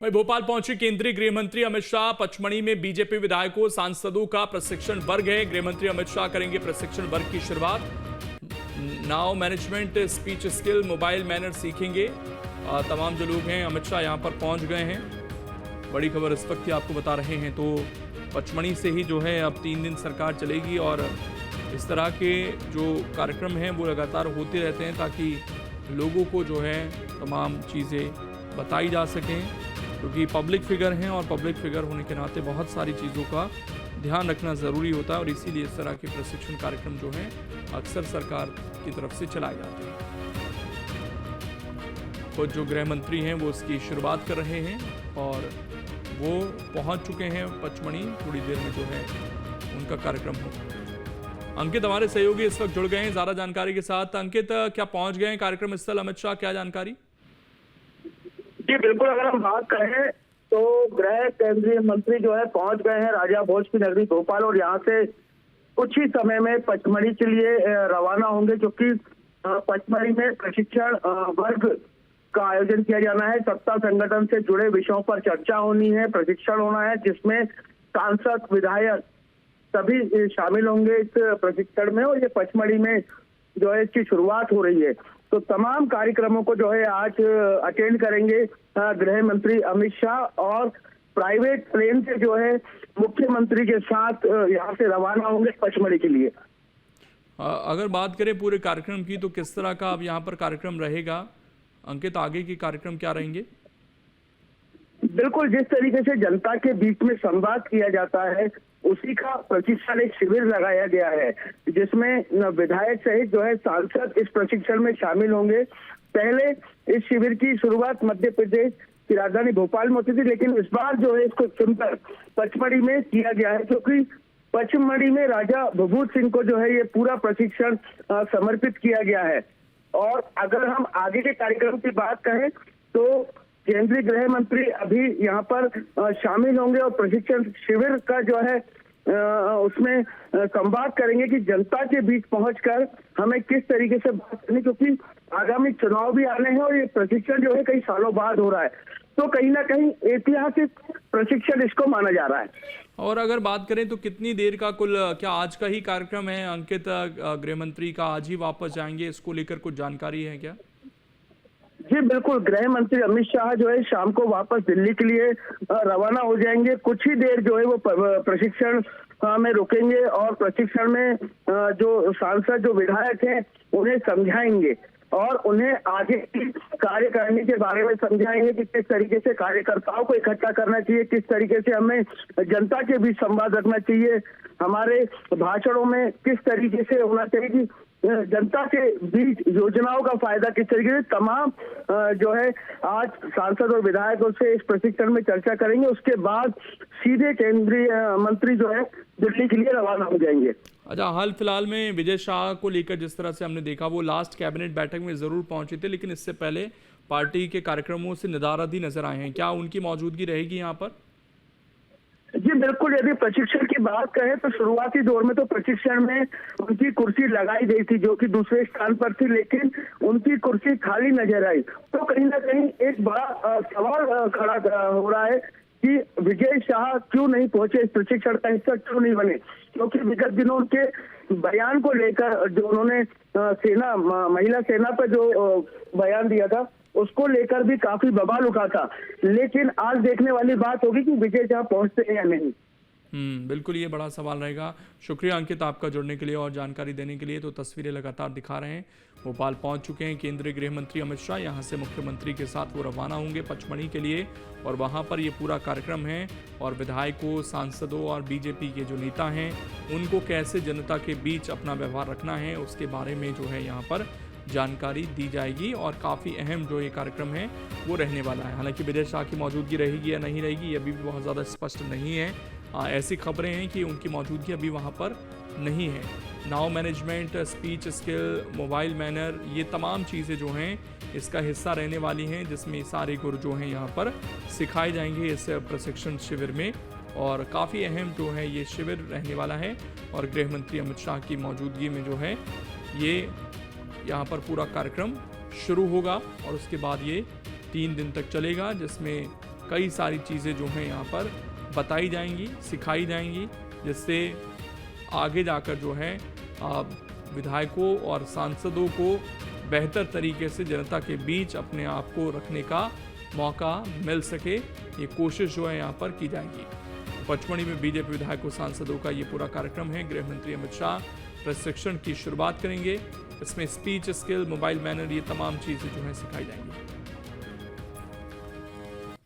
वहीं भोपाल पहुंचे केंद्रीय गृह मंत्री अमित शाह। पचमढ़ी में बीजेपी विधायकों सांसदों का प्रशिक्षण वर्ग है। गृह मंत्री अमित शाह करेंगे प्रशिक्षण वर्ग की शुरुआत। Now management, speech skill, mobile manner सीखेंगे। तमाम जो लोग हैं अमित शाह यहां पर पहुंच गए हैं। बड़ी खबर इस वक्त की आपको बता रहे हैं। तो पचमढ़ी से ही जो है अब 3 दिन सरकार चलेगी और इस तरह के जो कार्यक्रम हैं वो लगातार होते रहते हैं ताकि लोगों को जो है तमाम चीज़ें बताई जा सकें, क्योंकि पब्लिक फिगर हैं और पब्लिक फिगर होने के नाते बहुत सारी चीज़ों का ध्यान रखना ज़रूरी होता है और इसीलिए इस तरह के प्रशिक्षण कार्यक्रम जो हैं अक्सर सरकार की तरफ से चलाए जाते हैं। तो जो गृह मंत्री हैं वो इसकी शुरुआत कर रहे हैं और वो पहुंच चुके हैं पचमढ़ी। थोड़ी देर में जो है उनका कार्यक्रम होगा। अंकित हमारे सहयोगी इस वक्त जुड़ गए हैं ज़्यादा जानकारी के साथ। अंकित, क्या पहुंच गए हैं कार्यक्रम स्थल अमित शाह, क्या जानकारी? जी बिल्कुल, अगर हम बात करें तो गृह केंद्रीय मंत्री जो है पहुंच गए हैं राजा भोज की नगरी भोपाल और यहाँ से कुछ ही समय में पचमढ़ी के लिए रवाना होंगे, क्योंकि पचमढ़ी में प्रशिक्षण वर्ग का आयोजन किया जाना है। सत्ता संगठन से जुड़े विषयों पर चर्चा होनी है, प्रशिक्षण होना है, जिसमें सांसद, विधायक सभी शामिल होंगे इस प्रशिक्षण में। और ये पचमढ़ी में जो है इसकी शुरुआत हो रही है, तो तमाम कार्यक्रमों को जो है आज अटेंड करेंगे गृह मंत्री अमित शाह और प्राइवेट प्लेन से जो है मुख्यमंत्री के साथ यहाँ से रवाना होंगे पचमढ़ी के लिए। अगर बात करें पूरे कार्यक्रम की तो किस तरह का अब यहाँ पर कार्यक्रम रहेगा अंकित, आगे के कार्यक्रम क्या रहेंगे? बिल्कुल, जिस तरीके से जनता के बीच में संवाद किया जाता है उसी का प्रशिक्षण एक शिविर लगाया गया है, जिसमें विधायक सहित जो है सांसद इस प्रशिक्षण में शामिल होंगे। पहले इस शिविर की शुरुआत मध्य प्रदेश की राजधानी भोपाल में होती थी, लेकिन इस बार जो है इसको चुनकर पचमढ़ी में किया गया है, क्योंकि पचमढ़ी में राजा भभूत सिंह को जो है ये पूरा प्रशिक्षण समर्पित किया गया है। और अगर हम आगे के कार्यक्रम की बात करें तो केंद्रीय गृह मंत्री अभी यहाँ पर शामिल होंगे और प्रशिक्षण शिविर का जो है उसमें संवाद करेंगे कि जनता के बीच पहुंचकर हमें किस तरीके से बात करनी, क्योंकि आगामी चुनाव भी आने हैं और ये प्रशिक्षण जो है कई सालों बाद हो रहा है, तो कहीं ना कहीं ऐतिहासिक प्रशिक्षण इसको माना जा रहा है। और अगर बात करें तो कितनी देर का कुल, क्या आज का ही कार्यक्रम है अंकित? गृह मंत्री का आज ही वापस जाएंगे, इसको लेकर कुछ जानकारी है क्या? जी बिल्कुल, गृह मंत्री अमित शाह जो है शाम को वापस दिल्ली के लिए रवाना हो जाएंगे। कुछ ही देर जो है वो प्रशिक्षण में रुकेंगे और प्रशिक्षण में जो सांसद, जो विधायक हैं उन्हें समझाएंगे और उन्हें आगे कार्य करने के बारे में समझाएंगे कि किस तरीके से कार्यकर्ताओं को इकट्ठा करना चाहिए, किस तरीके से हमें जनता के बीच संवाद रखना चाहिए, हमारे भाषणों में किस तरीके से होना चाहिए कि जनता के बीच योजनाओं का फायदा किस तरीके से, तमाम जो है आज सांसद और विधायकों से इस प्रशिक्षण में चर्चा करेंगे। उसके बाद सीधे केंद्रीय मंत्री जो है दिल्ली के लिए रवाना हो जाएंगे। अच्छा, हाल फिलहाल में विजय शाह को लेकर जिस तरह से हमने देखा वो लास्ट कैबिनेट बैठक में जरूर पहुंचे थे, लेकिन इससे पहले पार्टी के कार्यक्रमों से निदारादी नजर आए हैं। क्या उनकी मौजूदगी रहेगी यहाँ पर? जी बिल्कुल, यदि प्रशिक्षण की बात करें तो शुरुआती दौर में तो प्रशिक्षण में उनकी कुर्सी लगाई गई थी जो कि दूसरे स्थान पर थी, लेकिन उनकी कुर्सी खाली नजर आई। तो कहीं ना कहीं एक बड़ा सवाल खड़ा हो रहा है कि विजय शाह क्यों नहीं पहुंचे, इस प्रशिक्षण का हिस्सा क्यों नहीं बने, क्योंकि विगत दिनों उनके बयान को लेकर जो उन्होंने सेना, महिला सेना पर जो बयान दिया था उसको लेकर भी काफी बवाल उठा था। लेकिन आज देखने वाली बात होगी कि विजय शाह पहुंचते हैं या नहीं। बिल्कुल, ये बड़ा सवाल रहेगा। शुक्रिया अंकित आपका जुड़ने के लिए और जानकारी देने के लिए। तो तस्वीरें लगातार दिखा रहे हैं, भोपाल पहुंच चुके हैं केंद्रीय गृह मंत्री अमित शाह। यहाँ से मुख्यमंत्री के साथ वो रवाना होंगे पचमढ़ी के लिए और वहाँ पर ये पूरा कार्यक्रम है और विधायकों, सांसदों और बीजेपी के जो नेता हैं उनको कैसे जनता के बीच अपना व्यवहार रखना है उसके बारे में जो है यहाँ पर जानकारी दी जाएगी और काफ़ी अहम जो ये कार्यक्रम है वो रहने वाला है। हालांकि विजय शाह की मौजूदगी रहेगी या नहीं रहेगी ये अभी भी बहुत ज़्यादा स्पष्ट नहीं है। ऐसी खबरें हैं कि उनकी मौजूदगी अभी वहाँ पर नहीं है। Now management, speech skill, mobile manner, ये तमाम चीज़ें जो हैं इसका हिस्सा रहने वाली हैं, जिसमें सारे गुर जो हैं यहाँ पर सिखाए जाएंगे इस प्रशिक्षण शिविर में और काफ़ी अहम जो है ये शिविर रहने वाला है। और गृह मंत्री अमित शाह की मौजूदगी में जो है ये यहाँ पर पूरा कार्यक्रम शुरू होगा और उसके बाद ये 3 दिन तक चलेगा, जिसमें कई सारी चीज़ें जो हैं यहाँ पर बताई जाएंगी, सिखाई जाएंगी, जिससे आगे जाकर जो है विधायकों और सांसदों को बेहतर तरीके से जनता के बीच अपने आप को रखने का मौका मिल सके। ये कोशिश जो है यहाँ पर की जाएगी। पचमढ़ी में बीजेपी विधायकों सांसदों का ये पूरा कार्यक्रम है। गृह मंत्री अमित शाह प्रशिक्षण की शुरुआत करेंगे। इसमें स्पीच स्किल, मोबाइल मैनर, ये तमाम चीज़ें जो है सिखाई जाएंगी।